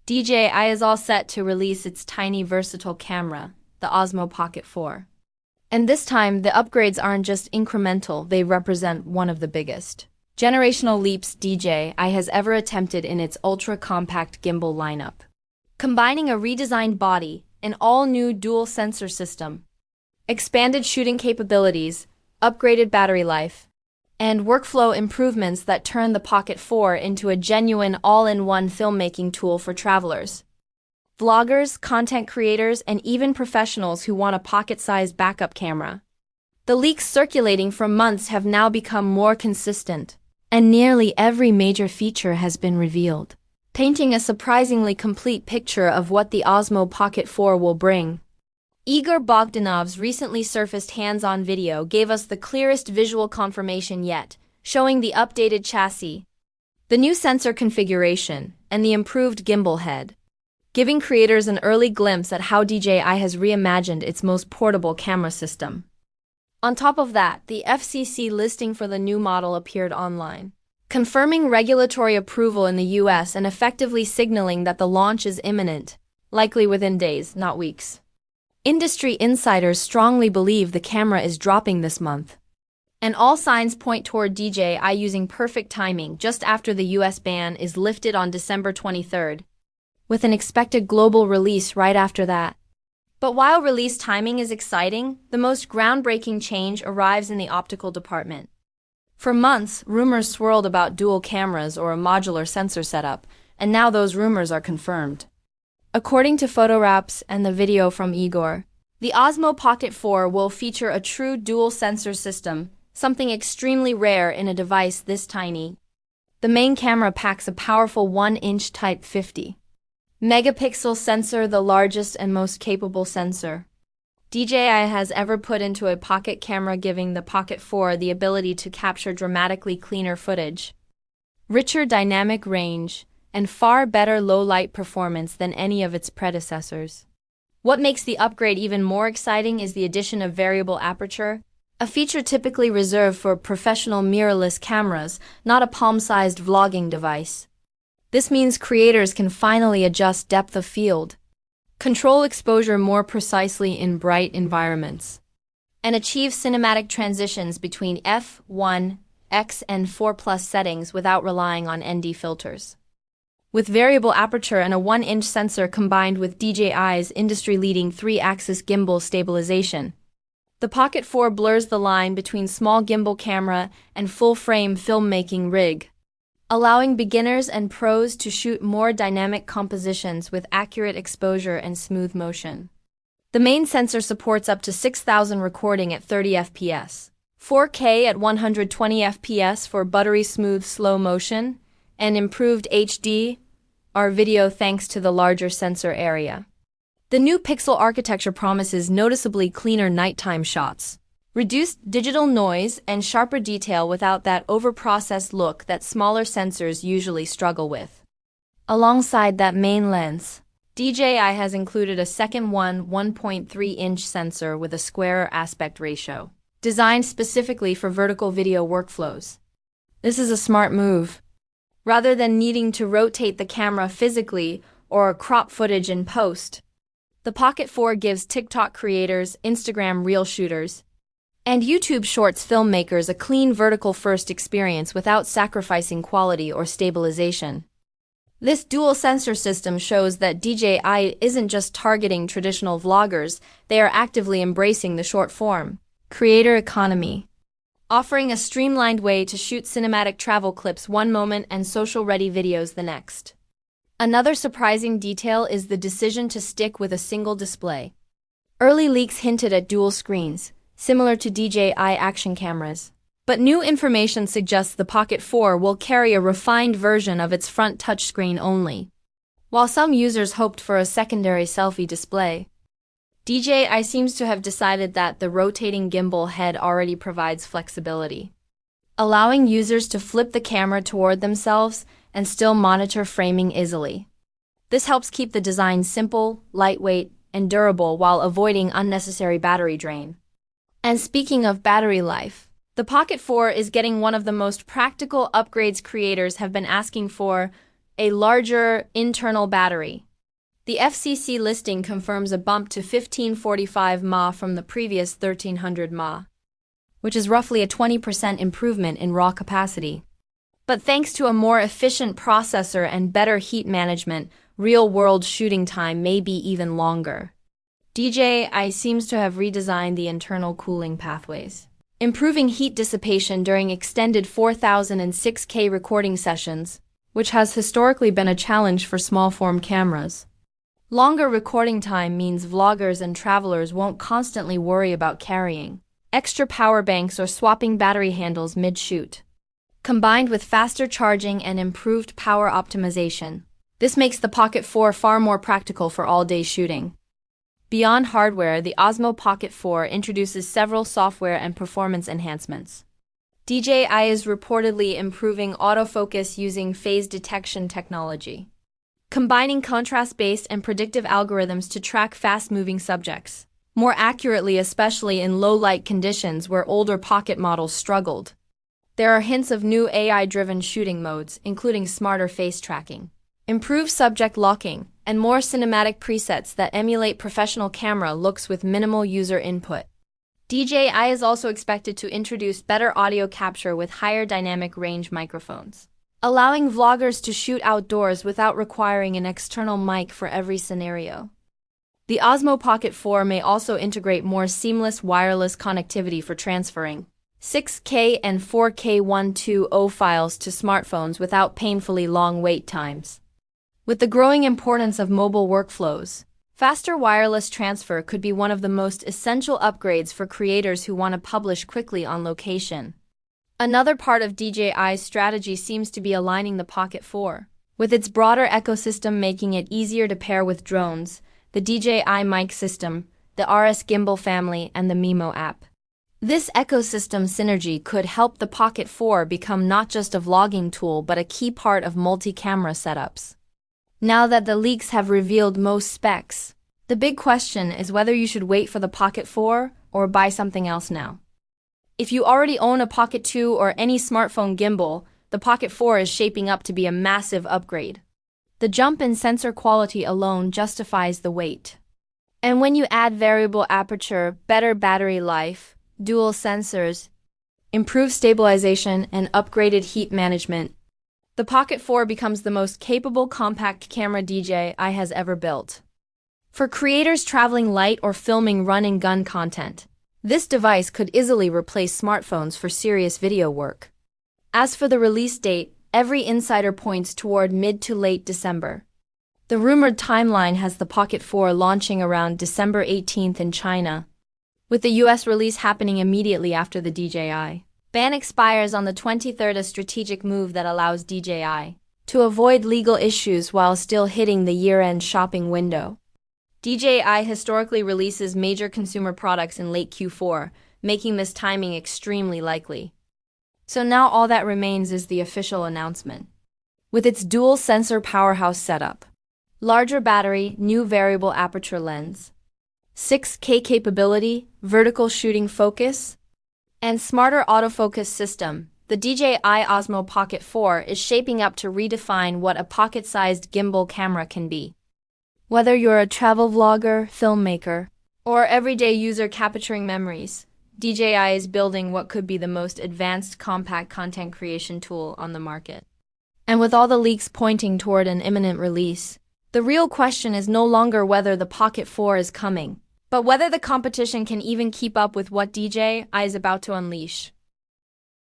DJI is all set to release its tiny versatile camera, the Osmo Pocket 4. And this time, the upgrades aren't just incremental, they represent one of the biggest generational leaps DJI has ever attempted in its ultra-compact gimbal lineup. Combining a redesigned body, an all-new dual-sensor system, expanded shooting capabilities, upgraded battery life, and workflow improvements that turn the Pocket 4 into a genuine all-in-one filmmaking tool for travelers, vloggers, content creators, and even professionals who want a pocket-sized backup camera. The leaks circulating for months have now become more consistent, and nearly every major feature has been revealed, painting a surprisingly complete picture of what the Osmo Pocket 4 will bring. Igor Bogdanov's recently surfaced hands-on video gave us the clearest visual confirmation yet, showing the updated chassis, the new sensor configuration, and the improved gimbal head, giving creators an early glimpse at how DJI has reimagined its most portable camera system. On top of that, the FCC listing for the new model appeared online, confirming regulatory approval in the US and effectively signaling that the launch is imminent, likely within days, not weeks. Industry insiders strongly believe the camera is dropping this month, and all signs point toward DJI using perfect timing just after the US ban is lifted on December 23rd, with an expected global release right after that. But while release timing is exciting, the most groundbreaking change arrives in the optical department. For months, rumors swirled about dual cameras or a modular sensor setup, and now those rumors are confirmed. According to photo wraps and the video from Igor, the Osmo Pocket 4 will feature a true dual sensor system, something extremely rare in a device this tiny. The main camera packs a powerful 1-inch Type 50 megapixel sensor, the largest and most capable sensor DJI has ever put into a pocket camera, giving the Pocket 4 the ability to capture dramatically cleaner footage, richer dynamic range, and far better low-light performance than any of its predecessors. What makes the upgrade even more exciting is the addition of variable aperture, a feature typically reserved for professional mirrorless cameras, not a palm-sized vlogging device. This means creators can finally adjust depth of field, control exposure more precisely in bright environments, and achieve cinematic transitions between f1.x and 4+ settings without relying on ND filters. With variable aperture and a 1-inch sensor combined with DJI's industry-leading 3-axis gimbal stabilization, the Pocket 4 blurs the line between small gimbal camera and full-frame filmmaking rig, allowing beginners and pros to shoot more dynamic compositions with accurate exposure and smooth motion. The main sensor supports up to 6,000 recording at 30 fps, 4K at 120 fps for buttery smooth slow motion, and improved HDR video thanks to the larger sensor area. The new pixel architecture promises noticeably cleaner nighttime shots, reduced digital noise, and sharper detail without that over-processed look that smaller sensors usually struggle with. Alongside that main lens, DJI has included a second 1.3-inch sensor with a squarer aspect ratio, designed specifically for vertical video workflows. This is a smart move. Rather than needing to rotate the camera physically or crop footage in post, the Pocket 4 gives TikTok creators, Instagram Reel shooters, and YouTube Shorts filmmakers a clean vertical-first experience without sacrificing quality or stabilization. This dual sensor system shows that DJI isn't just targeting traditional vloggers, they are actively embracing the short-form creator economy, offering a streamlined way to shoot cinematic travel clips one moment and social-ready videos the next. Another surprising detail is the decision to stick with a single display. Early leaks hinted at dual screens, similar to DJI action cameras, but new information suggests the Pocket 4 will carry a refined version of its front touchscreen only. While some users hoped for a secondary selfie display, DJI seems to have decided that the rotating gimbal head already provides flexibility, allowing users to flip the camera toward themselves and still monitor framing easily. This helps keep the design simple, lightweight, and durable while avoiding unnecessary battery drain. And speaking of battery life, the Pocket 4 is getting one of the most practical upgrades creators have been asking for: a larger internal battery. The FCC listing confirms a bump to 1545 mAh from the previous 1300 mAh, which is roughly a 20% improvement in raw capacity. But thanks to a more efficient processor and better heat management, real-world shooting time may be even longer. DJI seems to have redesigned the internal cooling pathways, improving heat dissipation during extended 4006K recording sessions, which has historically been a challenge for small-form cameras. Longer recording time means vloggers and travelers won't constantly worry about carrying extra power banks or swapping battery handles mid-shoot. Combined with faster charging and improved power optimization, this makes the Pocket 4 far more practical for all-day shooting. Beyond hardware, the Osmo Pocket 4 introduces several software and performance enhancements. DJI is reportedly improving autofocus using phase detection technology, combining contrast-based and predictive algorithms to track fast-moving subjects more accurately, especially in low-light conditions where older Pocket models struggled. There are hints of new AI-driven shooting modes, including smarter face tracking, improved subject locking, and more cinematic presets that emulate professional camera looks with minimal user input. DJI is also expected to introduce better audio capture with higher dynamic range microphones, allowing vloggers to shoot outdoors without requiring an external mic for every scenario. The Osmo Pocket 4 may also integrate more seamless wireless connectivity for transferring 6K and 4K 120 files to smartphones without painfully long wait times. With the growing importance of mobile workflows, faster wireless transfer could be one of the most essential upgrades for creators who want to publish quickly on location. Another part of DJI's strategy seems to be aligning the Pocket 4 with its broader ecosystem, making it easier to pair with drones, the DJI mic system, the RS Gimbal family, and the Mimo app. This ecosystem synergy could help the Pocket 4 become not just a vlogging tool but a key part of multi-camera setups. Now that the leaks have revealed most specs, the big question is whether you should wait for the Pocket 4 or buy something else now. If you already own a Pocket 2 or any smartphone gimbal, the Pocket 4 is shaping up to be a massive upgrade. The jump in sensor quality alone justifies the wait. And when you add variable aperture, better battery life, dual sensors, improved stabilization, and upgraded heat management, the Pocket 4 becomes the most capable compact camera DJI has ever built. For creators traveling light or filming run-and-gun content, this device could easily replace smartphones for serious video work. As for the release date, every insider points toward mid to late December. The rumored timeline has the Pocket 4 launching around December 18th in China, with the US release happening immediately after the DJI ban expires on the 23rd, a strategic move that allows DJI to avoid legal issues while still hitting the year-end shopping window. DJI historically releases major consumer products in late Q4, making this timing extremely likely. So now all that remains is the official announcement. With its dual sensor powerhouse setup, larger battery, new variable aperture lens, 6K capability, vertical shooting focus, and smarter autofocus system, the DJI Osmo Pocket 4 is shaping up to redefine what a pocket-sized gimbal camera can be. Whether you're a travel vlogger, filmmaker, or everyday user capturing memories, DJI is building what could be the most advanced compact content creation tool on the market. And with all the leaks pointing toward an imminent release, the real question is no longer whether the Pocket 4 is coming, but whether the competition can even keep up with what DJI is about to unleash.